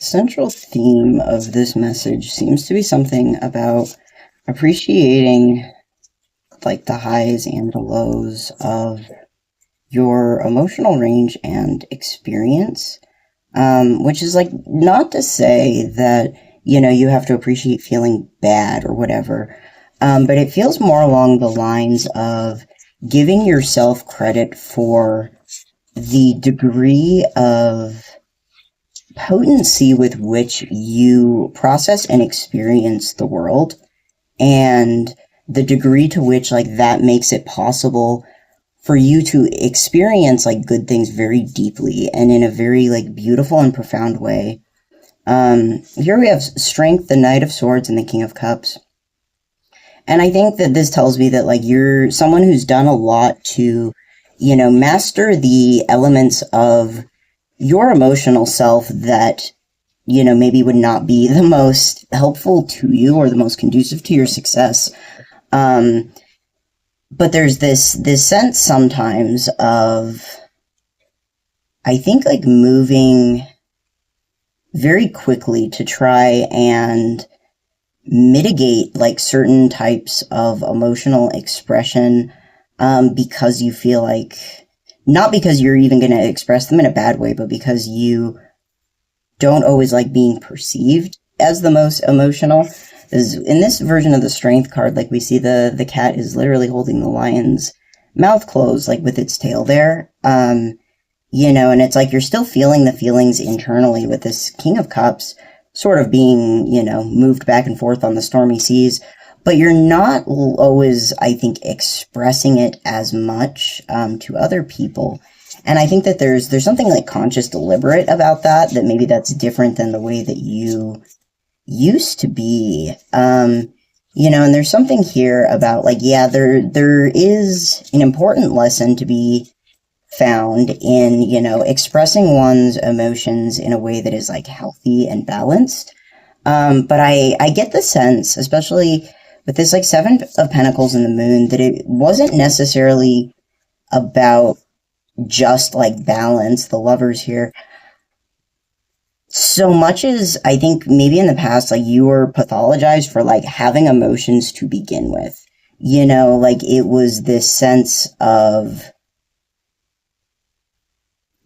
central theme of this message seems to be something about appreciating like the highs and the lows of your emotional range and experience. Which is like not to say that, you have to appreciate feeling bad or whatever. But it feels more along the lines of giving yourself credit for the degree of potency with which you process and experience the world, and the degree to which like that makes it possible for you to experience like good things very deeply and in a very like beautiful and profound way. Here we have Strength, the Knight of Swords, and the King of Cups. And I think that this tells me that like you're someone who's done a lot to, master the elements of your emotional self that, maybe would not be the most helpful to you or the most conducive to your success. But there's this sense sometimes of, I think, like moving very quickly to try and mitigate like certain types of emotional expression, because you feel like, not because you're even going to express them in a bad way, but because you don't always like being perceived as the most emotional. In this version of the Strength card, like we see the cat is literally holding the lion's mouth closed, like with its tail there. And it's like you're still feeling the feelings internally with this King of Cups sort of being, moved back and forth on the stormy seas, but you're not always, I think, expressing it as much to other people. And I think that there's something like conscious deliberate about that maybe that's different than the way that you used to be. And there's something here about like, yeah, there is an important lesson to be found in, expressing one's emotions in a way that is like healthy and balanced. But I get the sense, especially with this like Seven of Pentacles and the Moon, that it wasn't necessarily about just like balance, the Lovers here, so much as I think maybe in the past, like you were pathologized for like having emotions to begin with, like it was this sense of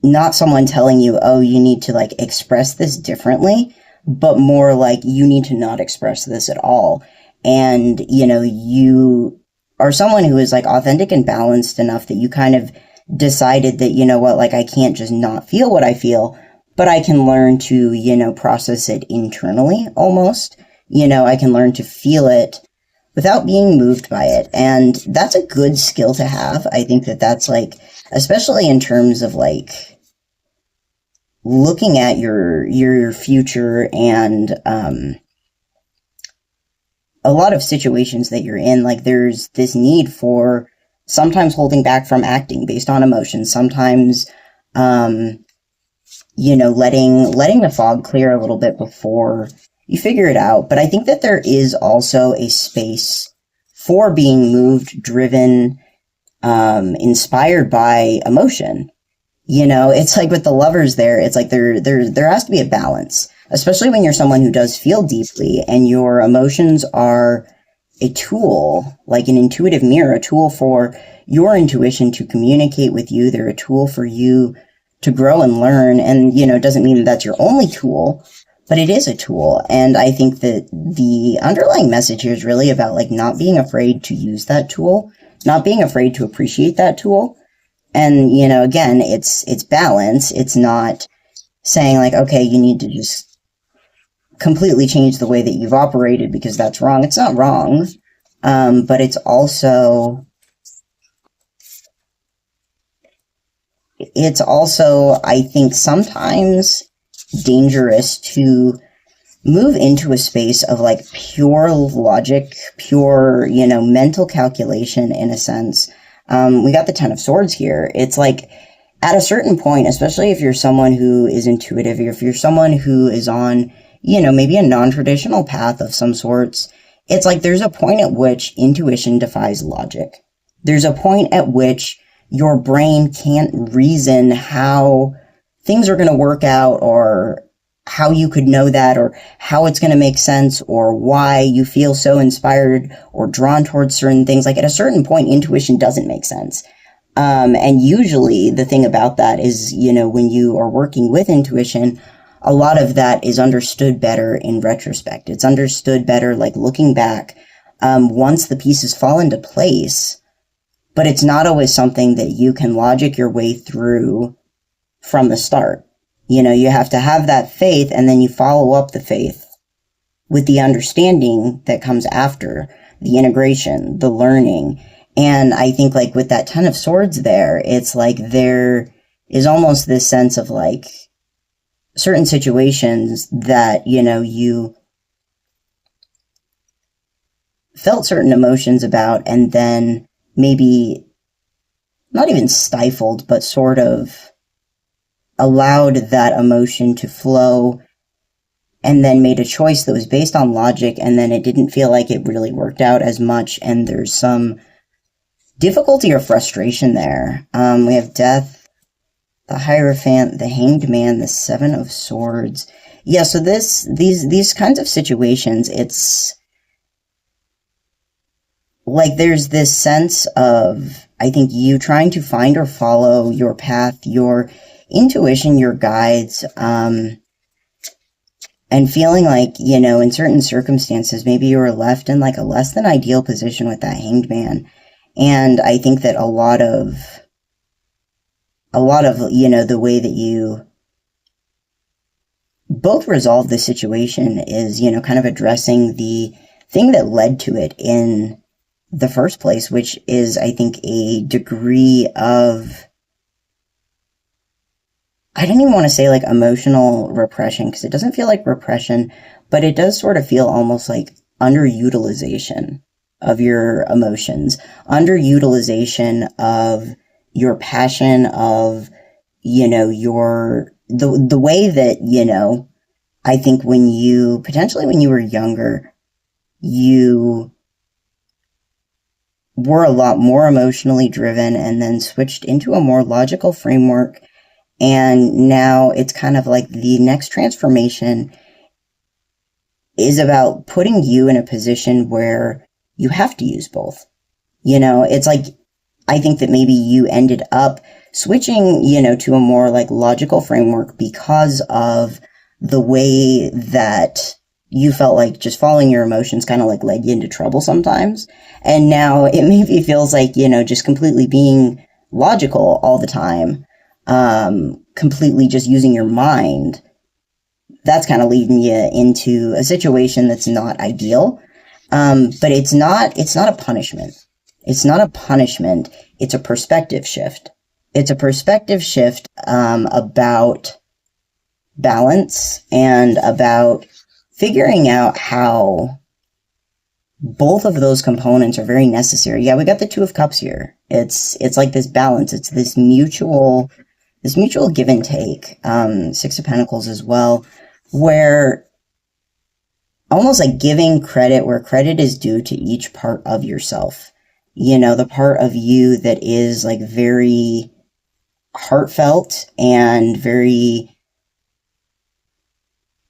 not someone telling you, oh, you need to like express this differently, but more like you need to not express this at all. And, you are someone who is like authentic and balanced enough that you kind of decided that, like I can't just not feel what I feel, but I can learn to, process it internally almost. I can learn to feel it without being moved by it. And that's a good skill to have. I think that that's like, especially in terms of like looking at your future and a lot of situations that you're in, like there's this need for sometimes holding back from acting based on emotions, sometimes letting the fog clear a little bit before you figure it out. But I think that there is also a space for being moved, driven, inspired by emotion. It's like with the Lovers there, it's like there has to be a balance, especially when you're someone who does feel deeply and your emotions are a tool, like an intuitive mirror, a tool for your intuition to communicate with you. They're a tool for you to grow and learn. And, it doesn't mean that that's your only tool, but it is a tool. And I think that the underlying message here is really about like not being afraid to use that tool, not being afraid to appreciate that tool. And, again, it's balance. It's not saying like, okay, you need to just completely change the way that you've operated because that's wrong. It's not wrong. But it's also, I think, sometimes dangerous to move into a space of like pure logic, pure, mental calculation in a sense. We got the Ten of Swords here. It's like at a certain point, especially if you're someone who is intuitive, or if you're someone who is on, maybe a non-traditional path of some sorts, it's like there's a point at which intuition defies logic. There's a point at which your brain can't reason how things are going to work out or how you could know that, or how it's going to make sense, or why you feel so inspired or drawn towards certain things. Like at a certain point, intuition doesn't make sense. And usually the thing about that is, when you are working with intuition, a lot of that is understood better in retrospect. It's understood better, like looking back, once the pieces fall into place, but it's not always something that you can logic your way through from the start. You have to have that faith, and then you follow up the faith with the understanding that comes after, the integration, the learning. And I think like with that Ten of Swords there, it's like there is almost this sense of like certain situations that, you felt certain emotions about, and then maybe not even stifled, but sort of allowed that emotion to flow, and then made a choice that was based on logic, and then it didn't feel like it really worked out as much, and there's some difficulty or frustration there. We have Death, the Hierophant, the Hanged Man, the Seven of Swords. Yeah, so these kinds of situations, it's like there's this sense of, I think, you trying to find or follow your path, your intuition, your guides, and feeling like, in certain circumstances, maybe you were left in like a less than ideal position with that Hanged Man. And I think that a lot of, the way that you both resolve the situation is, kind of addressing the thing that led to it in the first place, which is, I think, a degree of, I don't even want to say like emotional repression, because it doesn't feel like repression, but it does sort of feel almost like underutilization of your emotions, underutilization of your passion, of, the way that, I think when you were younger, you were a lot more emotionally driven, and then switched into a more logical framework. And now it's kind of like the next transformation is about putting you in a position where you have to use both. It's like, I think that maybe you ended up switching, to a more like logical framework because of the way that you felt like just following your emotions kind of like led you into trouble sometimes. And now it maybe feels like, just completely being logical all the time, completely just using your mind, that's kind of leading you into a situation that's not ideal. But it's not a punishment. It's not a punishment. It's a perspective shift. It's a perspective shift, about balance and about figuring out how both of those components are very necessary. Yeah, we got the Two of Cups here. It's like this balance. It's this mutual give and take. Six of Pentacles as well, where almost like giving credit where credit is due to each part of yourself. The part of you that is like very heartfelt and very,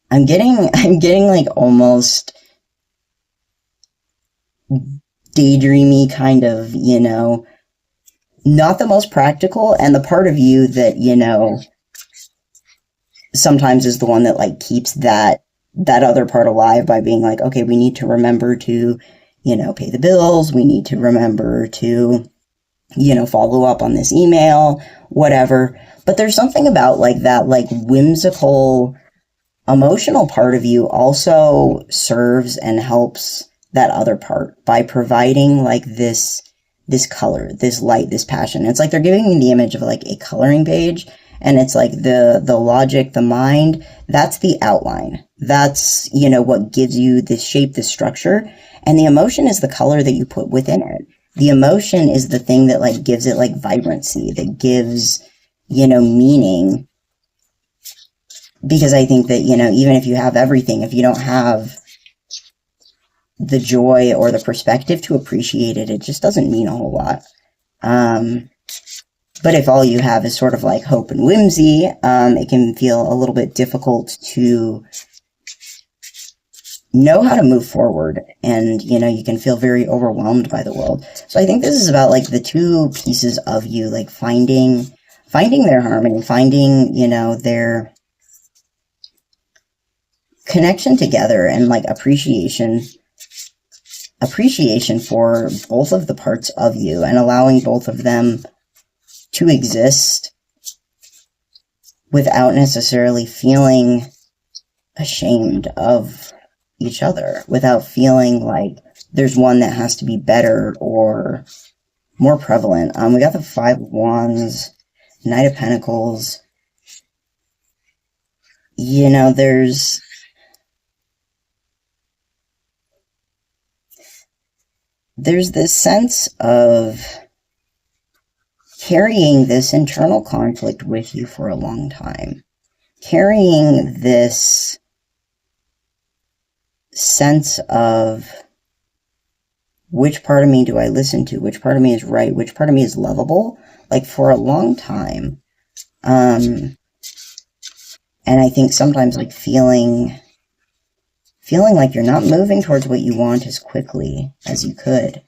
I'm getting like almost daydreamy kind of, not the most practical, and the part of you that, sometimes is the one that like keeps that other part alive by being like, okay, we need to remember to, pay the bills. We need to remember to, follow up on this email, whatever. But there's something about like that, like whimsical, emotional part of you also serves and helps that other part by providing like this color, this light, this passion. It's like they're giving me the image of like a coloring page, and it's like the logic, the mind, that's the outline. That's, what gives you this shape, this structure. And the emotion is the color that you put within it. The emotion is the thing that like gives it like vibrancy, that gives, meaning. Because I think that, even if you have everything, if you don't have the joy or the perspective to appreciate it, it just doesn't mean a whole lot. But if all you have is sort of like hope and whimsy, it can feel a little bit difficult to know how to move forward, and you can feel very overwhelmed by the world. So I think this is about like the two pieces of you, like finding their harmony, finding their connection together, and like appreciation for both of the parts of you, and allowing both of them to exist without necessarily feeling ashamed of each other, without feeling like there's one that has to be better or more prevalent. We got the Five of Wands, Knight of Pentacles. There's this sense of carrying this internal conflict with you for a long time, carrying this sense of which part of me do I listen to, which part of me is right, which part of me is lovable, like for a long time. And I think sometimes like feeling like you're not moving towards what you want as quickly as you could.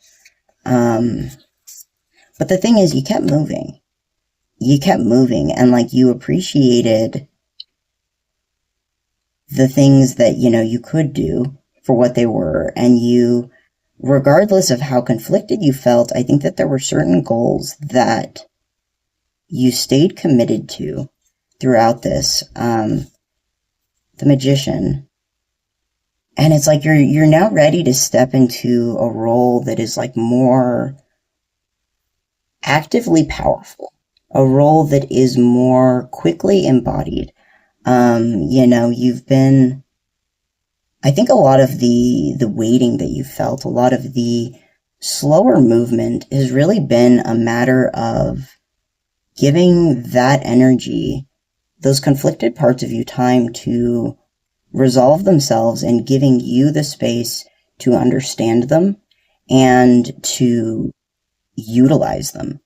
But the thing is, you kept moving, and like you appreciated the things that, you could do for what they were. And you, regardless of how conflicted you felt, I think that there were certain goals that you stayed committed to throughout this. The Magician. And it's like you're now ready to step into a role that is like more actively powerful, a role that is more quickly embodied. You've been, I think a lot of the waiting that you felt, a lot of the slower movement has really been a matter of giving that energy, those conflicted parts of you, time to resolve themselves, and giving you the space to understand them and to utilize them,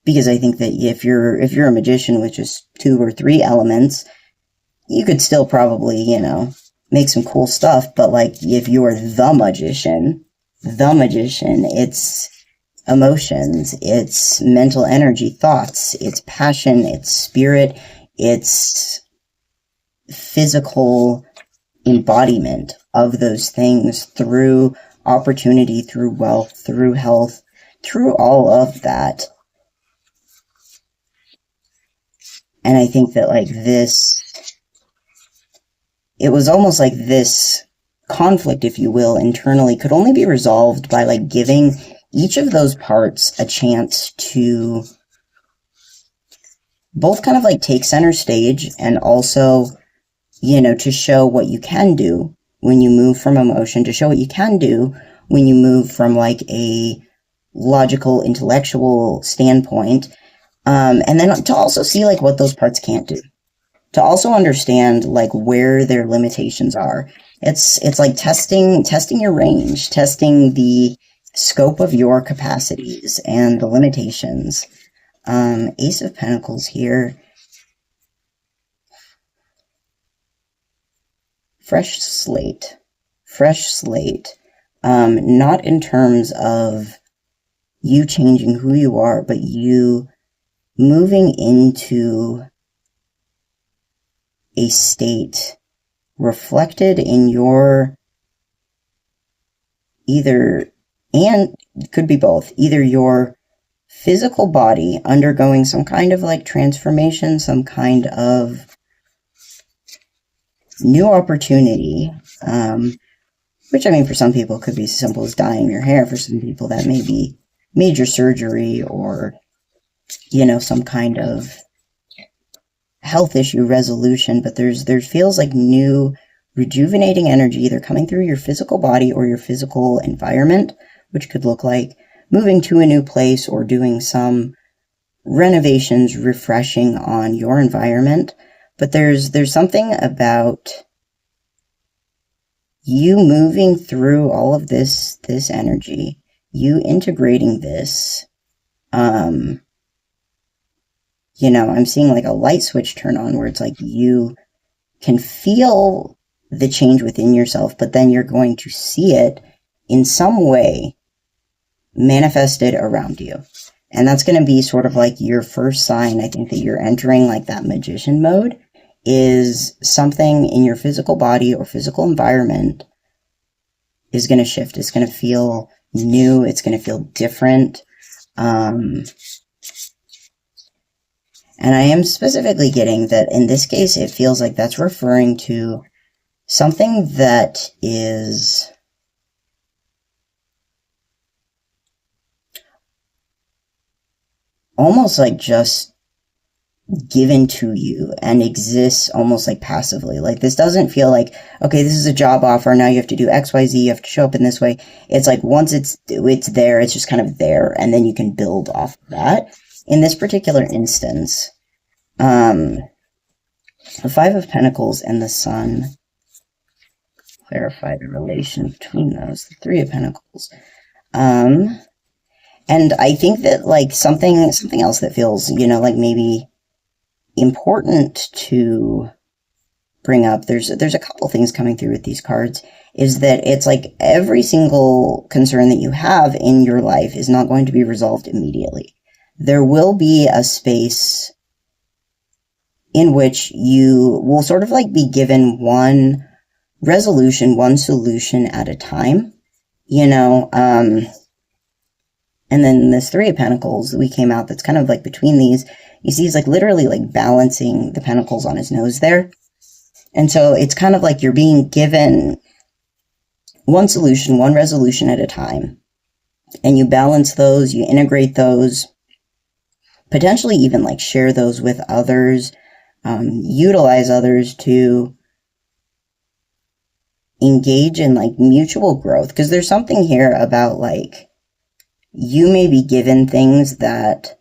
because I think that if you're a magician with just 2 or 3 elements, you could still probably, make some cool stuff. But like if you're the magician, it's emotions, it's mental energy, thoughts, it's passion, it's spirit, it's physical embodiment of those things through opportunity, through wealth, through health, through all of that. And I think that like it was almost like this conflict, if you will, internally could only be resolved by like giving each of those parts a chance to both kind of like take center stage, and also, to show what you can do when you move from emotion, to show what you can do when you move from like a logical, intellectual standpoint. And then to also see like what those parts can't do, to also understand like where their limitations are. It's like testing your range, testing the scope of your capacities and the limitations. Ace of Pentacles here. Fresh slate. Not in terms of you changing who you are, but you moving into a state reflected in your either, and could be both, either your physical body undergoing some kind of like transformation, some kind of new opportunity, which I mean for some people could be as simple as dyeing your hair. For some people that may be major surgery, or some kind of health issue resolution. But there feels like new rejuvenating energy either coming through your physical body or your physical environment, which could look like moving to a new place or doing some renovations, refreshing on your environment. But there's something about you moving through all of this energy, you integrating this, I'm seeing like a light switch turn on where it's like you can feel the change within yourself, but then you're going to see it in some way manifested around you. And that's going to be sort of like your first sign, I think, that you're entering like that magician mode, is something in your physical body or physical environment is going to shift. It's going to feel new. It's going to feel different. And I am specifically getting that in this case, it feels like that's referring to something that is almost like just given to you and exists almost like passively. Like this doesn't feel like, okay, this is a job offer, now you have to do XYZ, you have to show up in this way. It's like once it's there, it's just kind of there, and then you can build off of that. In this particular instance, the Five of Pentacles and the Sun, clarify the relation between those, the Three of Pentacles. And I think that like something else that feels, like maybe important to bring up, there's a couple things coming through with these cards, is that it's like every single concern that you have in your life is not going to be resolved immediately. There will be a space in which you will sort of like be given one resolution, one solution at a time, and then this Three of Pentacles that we came out that's kind of like between these, you see he's like literally like balancing the pentacles on his nose there. And so it's kind of like you're being given one solution, one resolution at a time. And you balance those, you integrate those, potentially even like share those with others, utilize others to engage in like mutual growth. Because there's something here about like, you may be given things that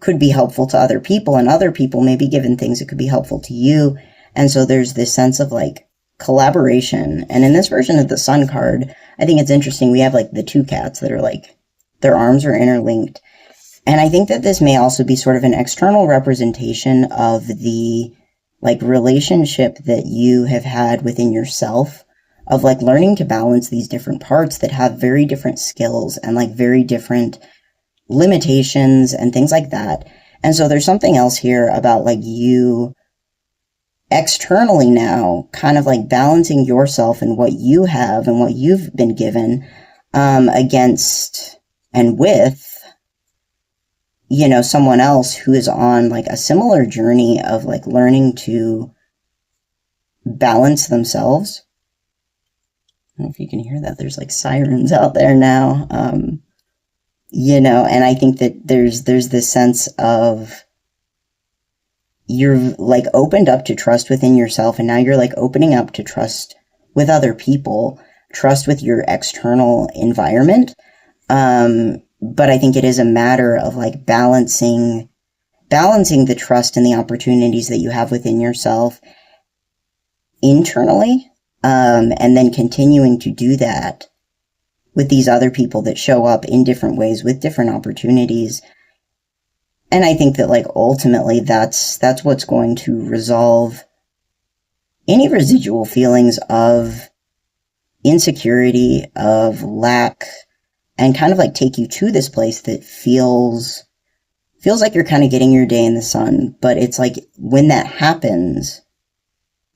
could be helpful to other people, and other people may be given things that could be helpful to you. And so there's this sense of like collaboration. And in this version of the Sun card, I think it's interesting. We have like the two cats that are like, their arms are interlinked. And I think that this may also be sort of an external representation of the like relationship that you have had within yourself, of like learning to balance these different parts that have very different skills and like very different limitations and things like that. And so there's something else here about like you externally now kind of like balancing yourself and what you have and what you've been given against and with someone else who is on like a similar journey of like learning to balance themselves. I don't know if you can hear that. There's like sirens out there now. And I think that there's this sense of you're like opened up to trust within yourself, and now you're like opening up to trust with other people, trust with your external environment. But I think it is a matter of like balancing the trust and the opportunities that you have within yourself internally, and then continuing to do that with these other people that show up in different ways with different opportunities. And I think that like ultimately that's what's going to resolve any residual feelings of insecurity, of lack, and kind of like take you to this place that feels like you're kind of getting your day in the sun. But it's like when that happens,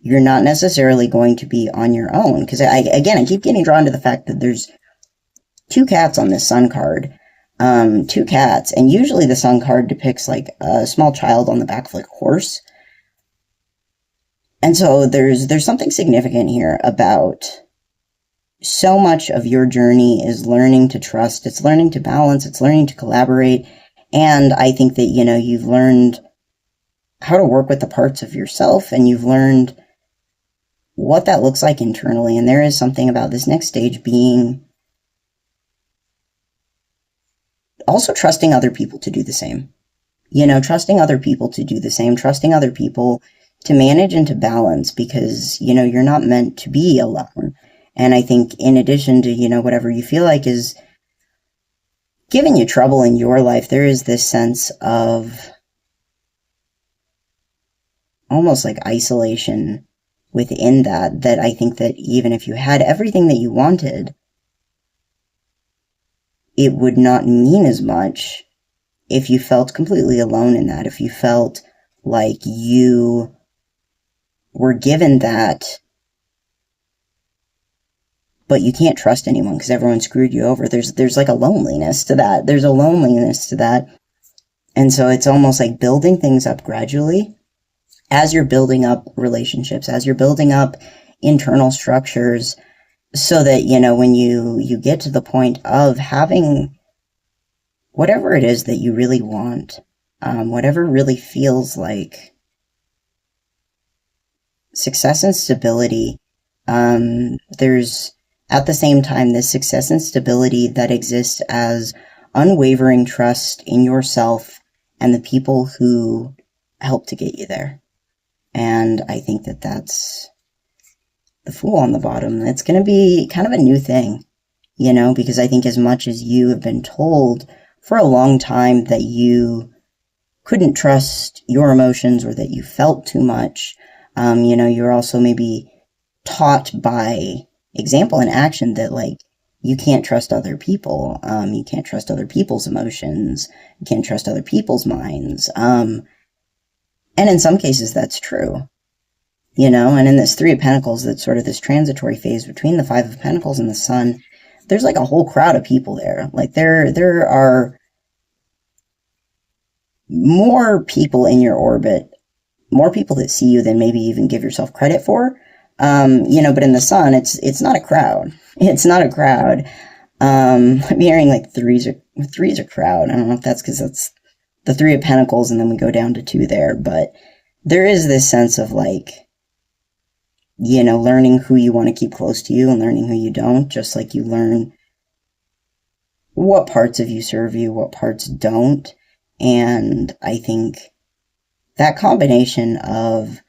you're not necessarily going to be on your own. Because I keep getting drawn to the fact that there's two cats on this Sun card. Two cats. And usually the Sun card depicts like a small child on the back of like a horse. And so there's something significant here about so much of your journey is learning to trust. It's learning to balance. It's learning to collaborate. And I think that, you've learned how to work with the parts of yourself, and you've learned what that looks like internally. And there is something about this next stage being also trusting other people to do the same. Trusting other people to do the same, trusting other people to manage and to balance, because, you're not meant to be alone. And I think in addition to, whatever you feel like is giving you trouble in your life, there is this sense of almost like isolation within that I think that even if you had everything that you wanted, it would not mean as much if you felt completely alone in that, if you felt like you were given that, but you can't trust anyone because everyone screwed you over. There's like a loneliness to that. There's a loneliness to that. And so it's almost like building things up gradually as you're building up relationships, as you're building up internal structures, so that, when you get to the point of having whatever it is that you really want, whatever really feels like success and stability, there's at the same time this success and stability that exists as unwavering trust in yourself and the people who help to get you there. And I think that that's the Fool on the bottom. It's going to be kind of a new thing, because I think as much as you have been told for a long time that you couldn't trust your emotions or that you felt too much, you're also maybe taught by example and action that, like, you can't trust other people. You can't trust other people's emotions. You can't trust other people's minds. And in some cases, that's true. And in this Three of Pentacles, that's sort of this transitory phase between the Five of Pentacles and the Sun, there's like a whole crowd of people there. Like there are more people in your orbit, more people that see you than maybe even give yourself credit for. But in the Sun, it's not a crowd. It's not a crowd. I'm hearing like three's a crowd. I don't know if that's because that's the Three of Pentacles and then we go down to two there, but there is this sense of like, learning who you want to keep close to you and learning who you don't, just like you learn what parts of you serve you, what parts don't. And I think that combination of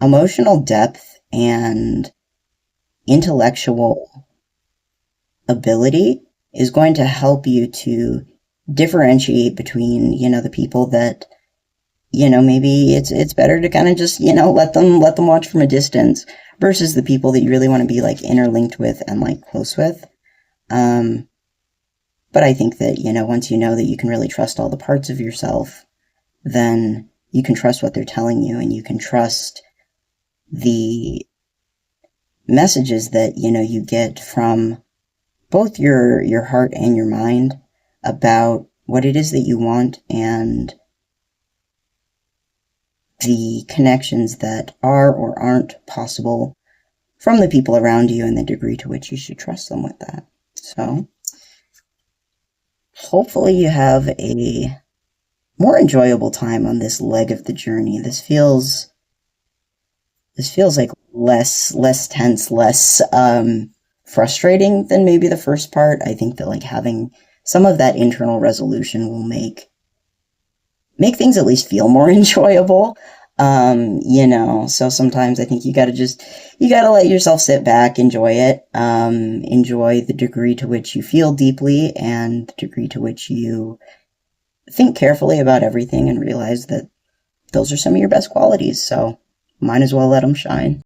emotional depth and intellectual ability is going to help you to differentiate between, the people that, maybe it's better to kind of just, let them watch from a distance versus the people that you really want to be like interlinked with and like close with. But I think that, once you know that you can really trust all the parts of yourself, then you can trust what they're telling you and you can trust the messages that, you get from both your heart and your mind about what it is that you want and the connections that are or aren't possible from the people around you and the degree to which you should trust them with that. So hopefully you have a more enjoyable time on this leg of the journey. This feels like less tense, less frustrating than maybe the first part. I think that like having some of that internal resolution will make things at least feel more enjoyable. So sometimes I think you gotta let yourself sit back, enjoy it, enjoy the degree to which you feel deeply and the degree to which you think carefully about everything and realize that those are some of your best qualities. So might as well let them shine.